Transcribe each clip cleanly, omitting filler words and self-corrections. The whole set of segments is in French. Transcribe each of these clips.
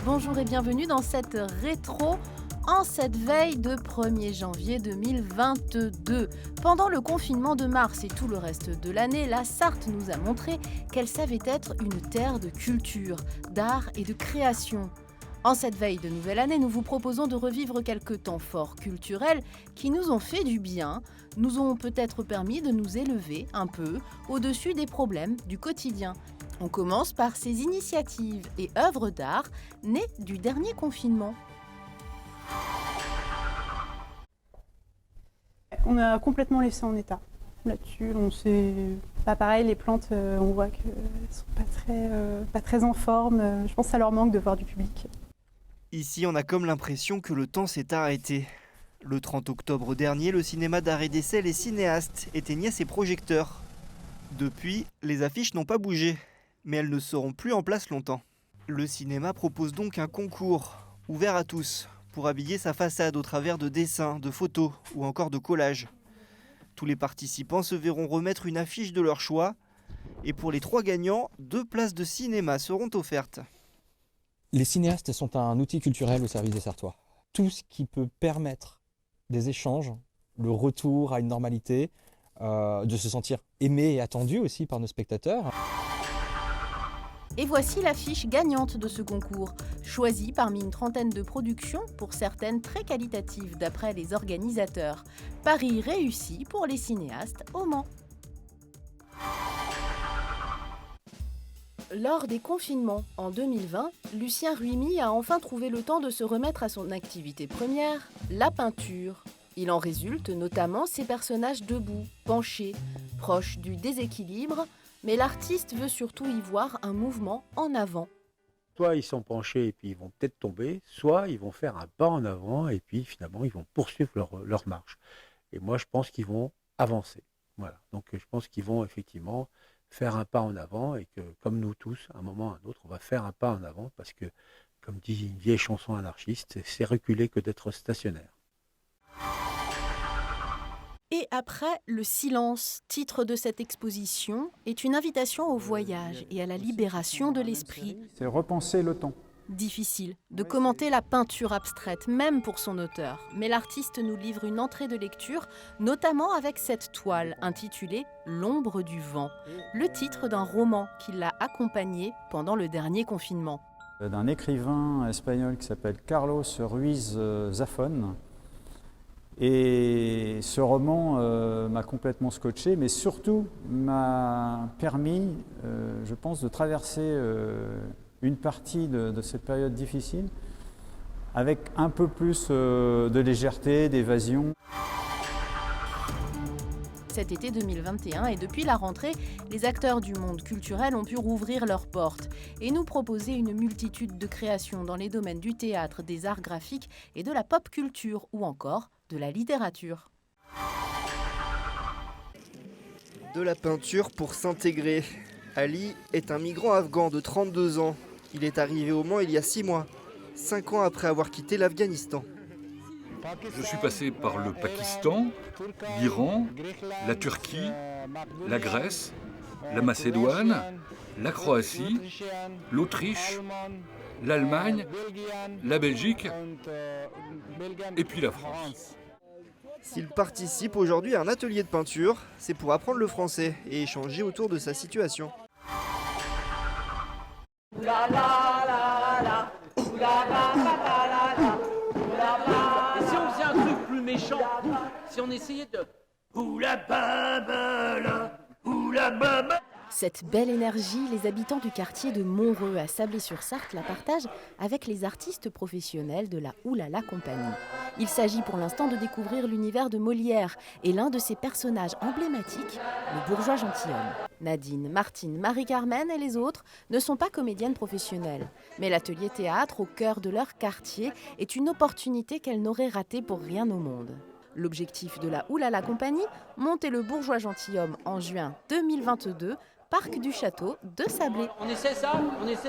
Bonjour et bienvenue dans cette rétro en cette veille de 1er janvier 2022. Pendant le confinement de mars et tout le reste de l'année, la Sarthe nous a montré qu'elle savait être une terre de culture, d'art et de création. En cette veille de nouvelle année, nous vous proposons de revivre quelques temps forts culturels qui nous ont fait du bien, nous ont peut-être permis de nous élever un peu au-dessus des problèmes du quotidien. On commence par ces initiatives et œuvres d'art nées du dernier confinement. On a complètement laissé en état là-dessus. Pas pareil, les plantes, on voit qu'elles ne sont pas très en forme. Je pense que ça leur manque de voir du public. Ici, on a comme l'impression que le temps s'est arrêté. Le 30 octobre dernier, le cinéma d'art et d'essai Les Cinéastes éteignait ses projecteurs. Depuis, les affiches n'ont pas bougé, mais elles ne seront plus en place longtemps. Le cinéma propose donc un concours, ouvert à tous, pour habiller sa façade au travers de dessins, de photos ou encore de collages. Tous les participants se verront remettre une affiche de leur choix, et pour les 3 gagnants, 2 places de cinéma seront offertes. Les cinéastes sont un outil culturel au service des Sarthois. Tout ce qui peut permettre des échanges, le retour à une normalité, de se sentir aimé et attendu aussi par nos spectateurs. Et voici l'affiche gagnante de ce concours, choisie parmi une trentaine de productions, pour certaines très qualitatives d'après les organisateurs. Pari réussi pour les cinéastes au Mans. Lors des confinements en 2020, Lucien Ruimi a enfin trouvé le temps de se remettre à son activité première, la peinture. Il en résulte notamment ses personnages debout, penchés, proches du déséquilibre, mais l'artiste veut surtout y voir un mouvement en avant. Soit ils sont penchés et puis ils vont peut-être tomber, soit ils vont faire un pas en avant et puis finalement ils vont poursuivre leur marche. Et moi je pense qu'ils vont avancer. Voilà. Donc je pense qu'ils vont effectivement faire un pas en avant et que comme nous tous, à un moment ou à un autre, on va faire un pas en avant parce que, comme dit une vieille chanson anarchiste, c'est reculer que d'être stationnaire. Et après, le silence, titre de cette exposition, est une invitation au voyage et à la libération de l'esprit. C'est repenser le temps. Difficile de commenter la peinture abstraite, même pour son auteur, mais l'artiste nous livre une entrée de lecture, notamment avec cette toile intitulée « L'ombre du vent », le titre d'un roman qui l'a accompagné pendant le dernier confinement. D'un écrivain espagnol qui s'appelle Carlos Ruiz Zafón. Et ce roman m'a complètement scotché, mais surtout m'a permis, je pense, de traverser une partie de cette période difficile avec un peu plus de légèreté, d'évasion. Cet été 2021 et depuis la rentrée, les acteurs du monde culturel ont pu rouvrir leurs portes et nous proposer une multitude de créations dans les domaines du théâtre, des arts graphiques et de la pop culture ou encore de la littérature. De la peinture pour s'intégrer. Ali est un migrant afghan de 32 ans. Il est arrivé au Mans il y a 6 mois, 5 ans après avoir quitté l'Afghanistan. Je suis passé par le Pakistan, l'Iran, la Turquie, la Grèce, la Macédoine, la Croatie, l'Autriche, l'Allemagne, la Belgique et puis la France. S'il participe aujourd'hui à un atelier de peinture, c'est pour apprendre le français et échanger autour de sa situation. Et si on faisait un truc plus méchant, si on essayait de... Cette belle énergie, les habitants du quartier de Montreux à Sablé-sur-Sarthe la partagent avec les artistes professionnels de la Oulala Compagnie. Il s'agit pour l'instant de découvrir l'univers de Molière et l'un de ses personnages emblématiques, le bourgeois gentilhomme. Nadine, Martine, Marie-Carmen et les autres ne sont pas comédiennes professionnelles. Mais l'atelier théâtre au cœur de leur quartier est une opportunité qu'elles n'auraient ratée pour rien au monde. L'objectif de la Oulala Compagnie, monter le bourgeois gentilhomme en juin 2022, parc du château de Sablé. On essaie de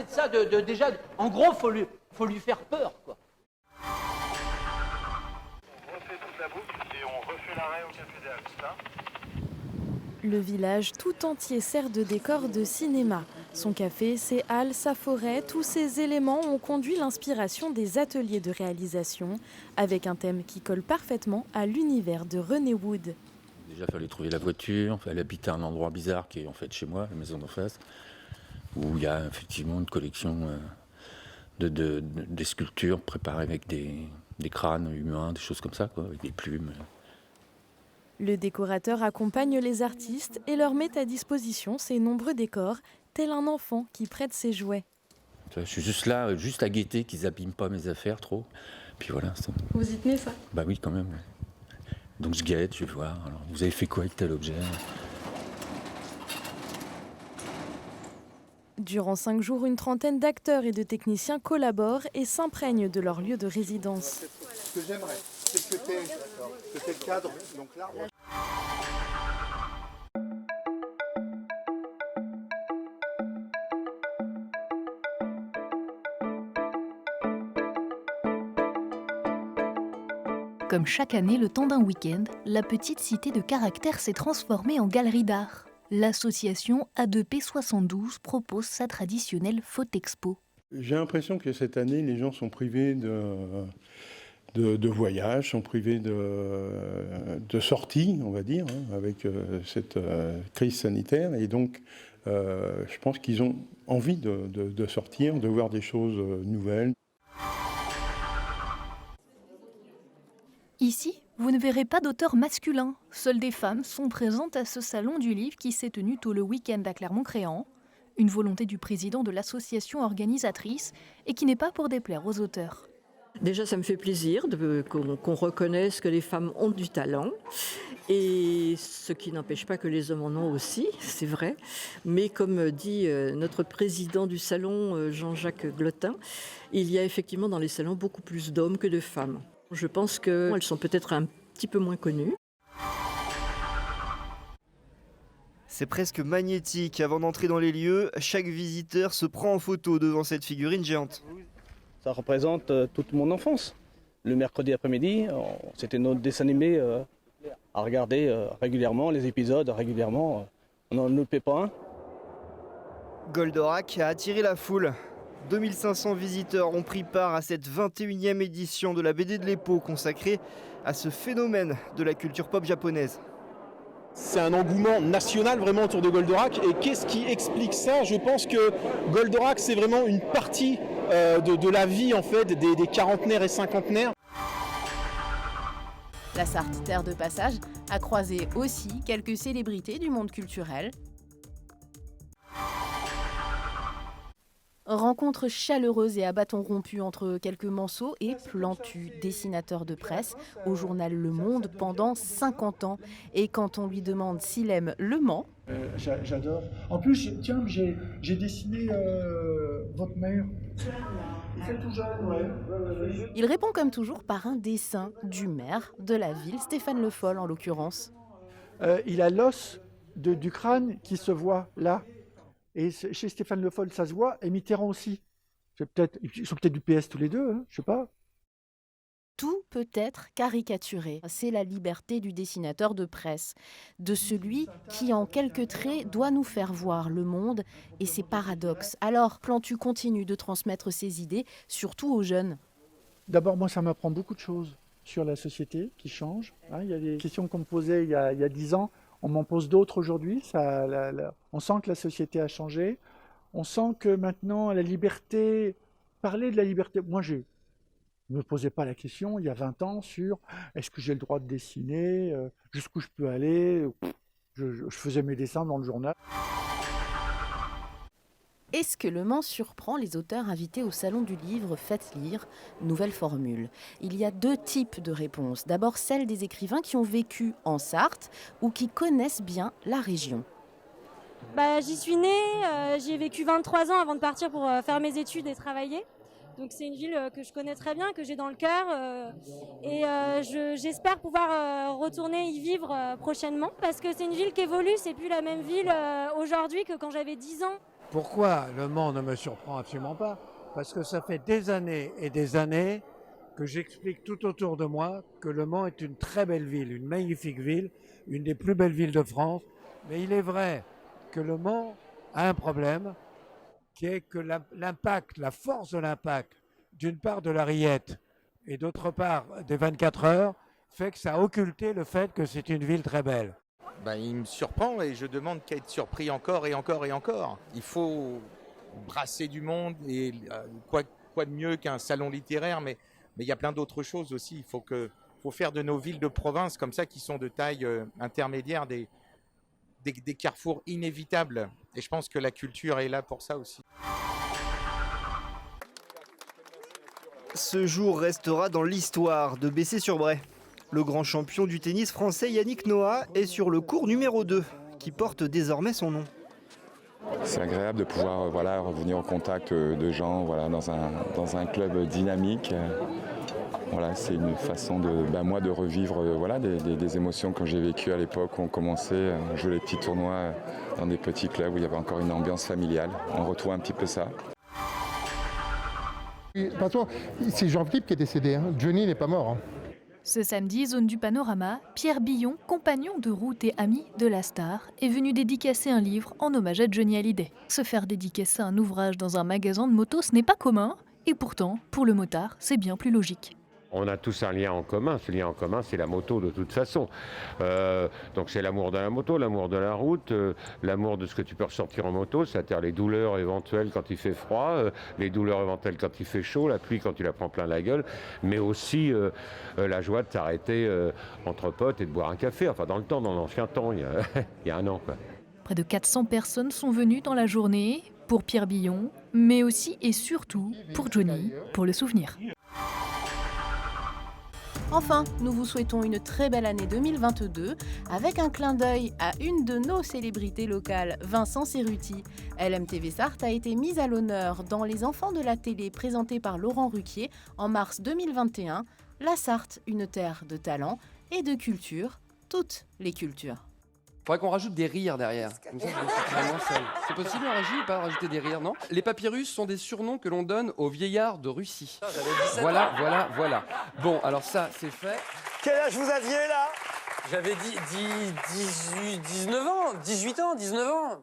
ça, déjà, en gros, faut lui faire peur, quoi. On refait toute la boucle et on refait l'arrêt au café d'Alsta. Le village tout entier sert de décor de cinéma. Son café, ses halles, sa forêt, tous ces éléments ont conduit l'inspiration des ateliers de réalisation, avec un thème qui colle parfaitement à l'univers de René Wood. Déjà, il fallait trouver la voiture, il fallait habiter à un endroit bizarre qui est en fait chez moi, la maison d'en face, où il y a effectivement une collection des sculptures préparées avec des crânes humains, des choses comme ça, quoi, avec des plumes. Le décorateur accompagne les artistes et leur met à disposition ses nombreux décors, tel un enfant qui prête ses jouets. Je suis juste là, juste à guetter qu'ils n'abîment pas mes affaires trop. Puis voilà. Ça... Vous y tenez ça? Bah oui, quand même. Donc je guette, je vais voir. Alors, vous avez fait quoi avec tel objet? Durant 5 jours, une trentaine d'acteurs et de techniciens collaborent et s'imprègnent de leur lieu de résidence. Ce que j'aimerais, c'est que tu aies le cadre. Donc là, Comme chaque année, le temps d'un week-end, la petite cité de Caractère s'est transformée en galerie d'art. L'association A2P72 propose sa traditionnelle Photexpo. J'ai l'impression que cette année, les gens sont privés de voyages, sont privés de sorties, on va dire, avec cette crise sanitaire. Et donc, je pense qu'ils ont envie de sortir, de voir des choses nouvelles. Ici, vous ne verrez pas d'auteurs masculins. Seules des femmes sont présentes à ce salon du livre qui s'est tenu tôt le week-end à Clermont-Créant. Une volonté du président de l'association organisatrice et qui n'est pas pour déplaire aux auteurs. Déjà, ça me fait plaisir qu'on reconnaisse que les femmes ont du talent. Et ce qui n'empêche pas que les hommes en ont aussi, c'est vrai. Mais comme dit notre président du salon, Jean-Jacques Glotin, il y a effectivement dans les salons beaucoup plus d'hommes que de femmes. Je pense qu'elles sont peut-être un petit peu moins connues. C'est presque magnétique. Avant d'entrer dans les lieux, chaque visiteur se prend en photo devant cette figurine géante. Ça représente toute mon enfance. Le mercredi après-midi, c'était notre dessin animé à regarder régulièrement, les épisodes régulièrement. On n'en loupait pas un. Goldorak a attiré la foule. 2500 visiteurs ont pris part à cette 21e édition de la BD de l'Épau consacrée à ce phénomène de la culture pop japonaise. C'est un engouement national vraiment autour de Goldorak. Et qu'est-ce qui explique ça? Je pense que Goldorak, c'est vraiment une partie de la vie en fait des quarantenaires et cinquantenaires. La Sarthe, terre de passage, a croisé aussi quelques célébrités du monde culturel. Rencontre chaleureuse et à bâton rompu entre quelques manceaux et Plantu, dessinateur de presse au journal Le Monde pendant 50 ans. Et quand on lui demande s'il aime Le Mans... J'adore. En plus, tiens, j'ai dessiné votre mère. C'est tout jeune, ouais. Il répond comme toujours par un dessin du maire de la ville, Stéphane Le Foll en l'occurrence. Il a l'os du crâne qui se voit là. Et chez Stéphane Le Foll, ça se voit, et Mitterrand aussi. Ils sont peut-être du PS tous les deux, hein, je sais pas. Tout peut être caricaturé. C'est la liberté du dessinateur de presse, de celui qui, en quelques traits, doit nous faire voir le monde et ses paradoxes. Alors, Plantu continue de transmettre ses idées, surtout aux jeunes. D'abord, moi, ça m'apprend beaucoup de choses sur la société qui change. Il y a des questions qu'on me posait il y a 10 ans. On m'en pose d'autres aujourd'hui. On sent que la société a changé. On sent que maintenant, la liberté, parler de la liberté... Moi, je ne me posais pas la question il y a 20 ans sur est-ce que j'ai le droit de dessiner, jusqu'où je peux aller. Je faisais mes dessins dans le journal. Est-ce que Le Mans surprend les auteurs invités au Salon du Livre Faites lire? Nouvelle formule. Il y a 2 types de réponses. D'abord celle des écrivains qui ont vécu en Sarthe ou qui connaissent bien la région. J'y suis née, j'y ai vécu 23 ans avant de partir pour faire mes études et travailler. Donc c'est une ville que je connais très bien, que j'ai dans le cœur. J'espère pouvoir retourner y vivre prochainement. Parce que c'est une ville qui évolue, c'est plus la même ville aujourd'hui que quand j'avais 10 ans. Pourquoi Le Mans ne me surprend absolument pas? Parce que ça fait des années et des années que j'explique tout autour de moi que Le Mans est une très belle ville, une magnifique ville, une des plus belles villes de France. Mais il est vrai que Le Mans a un problème, qui est que l'impact, la force de l'impact, d'une part de la rillette et d'autre part des 24 heures, fait que ça a occulté le fait que c'est une ville très belle. Il me surprend et je demande qu'à être surpris encore et encore et encore. Il faut brasser du monde et quoi de mieux qu'un salon littéraire, mais il y a plein d'autres choses aussi. Il faut faire de nos villes de province comme ça qui sont de taille intermédiaire des carrefours inévitables. Et je pense que la culture est là pour ça aussi. Ce jour restera dans l'histoire de Bessay-sur-Bray. Le grand champion du tennis français Yannick Noah est sur le court numéro 2, qui porte désormais son nom. C'est agréable de pouvoir revenir au contact de gens dans un club dynamique. C'est une façon de revivre des émotions que j'ai vécues à l'époque où on commençait, on jouait les petits tournois dans des petits clubs où il y avait encore une ambiance familiale. On retrouve un petit peu ça. Attention, c'est Jean-Philippe qui est décédé, Johnny n'est pas mort. Ce samedi, zone du Panorama, Pierre Billon, compagnon de route et ami de la star, est venu dédicacer un livre en hommage à Johnny Hallyday. Se faire dédicacer un ouvrage dans un magasin de moto, ce n'est pas commun, et pourtant, pour le motard, c'est bien plus logique. On a tous un lien en commun. Ce lien en commun, c'est la moto de toute façon. Donc c'est l'amour de la moto, l'amour de la route, l'amour de ce que tu peux ressortir en moto, c'est-à-dire les douleurs éventuelles quand il fait froid, les douleurs éventuelles quand il fait chaud, la pluie quand tu la prends plein la gueule, mais aussi la joie de t'arrêter entre potes et de boire un café. Enfin, dans l'ancien temps, il y a un an, quoi. Près de 400 personnes sont venues dans la journée pour Pierre Billon, mais aussi et surtout pour Johnny, pour le souvenir. Enfin, nous vous souhaitons une très belle année 2022 avec un clin d'œil à une de nos célébrités locales, Vincent Cerruti. LMTV Sarthe a été mise à l'honneur dans Les Enfants de la télé présenté par Laurent Ruquier en mars 2021. La Sarthe, une terre de talent et de culture, toutes les cultures. Faudrait qu'on rajoute des rires derrière. Comme ça, je me sens vraiment seul. C'est possible en régie ou pas de rajouter des rires, non? Les papyrus sont des surnoms que l'on donne aux vieillards de Russie. Voilà. Bon, alors ça, c'est fait. Quel âge vous aviez là? J'avais 19 ans.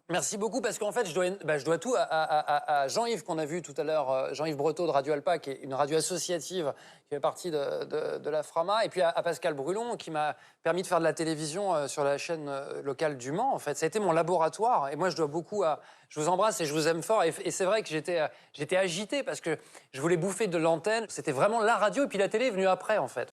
Merci beaucoup parce qu'en fait, je dois tout à Jean-Yves qu'on a vu tout à l'heure, Jean-Yves Breteau de Radio Alpa, qui est une radio associative qui fait partie de la Frama, et puis à Pascal Brulon qui m'a permis de faire de la télévision sur la chaîne locale du Mans. En fait, ça a été mon laboratoire et moi, je dois beaucoup à... Je vous embrasse et je vous aime fort. Et c'est vrai que j'étais agité parce que je voulais bouffer de l'antenne. C'était vraiment la radio et puis la télé est venue après, en fait.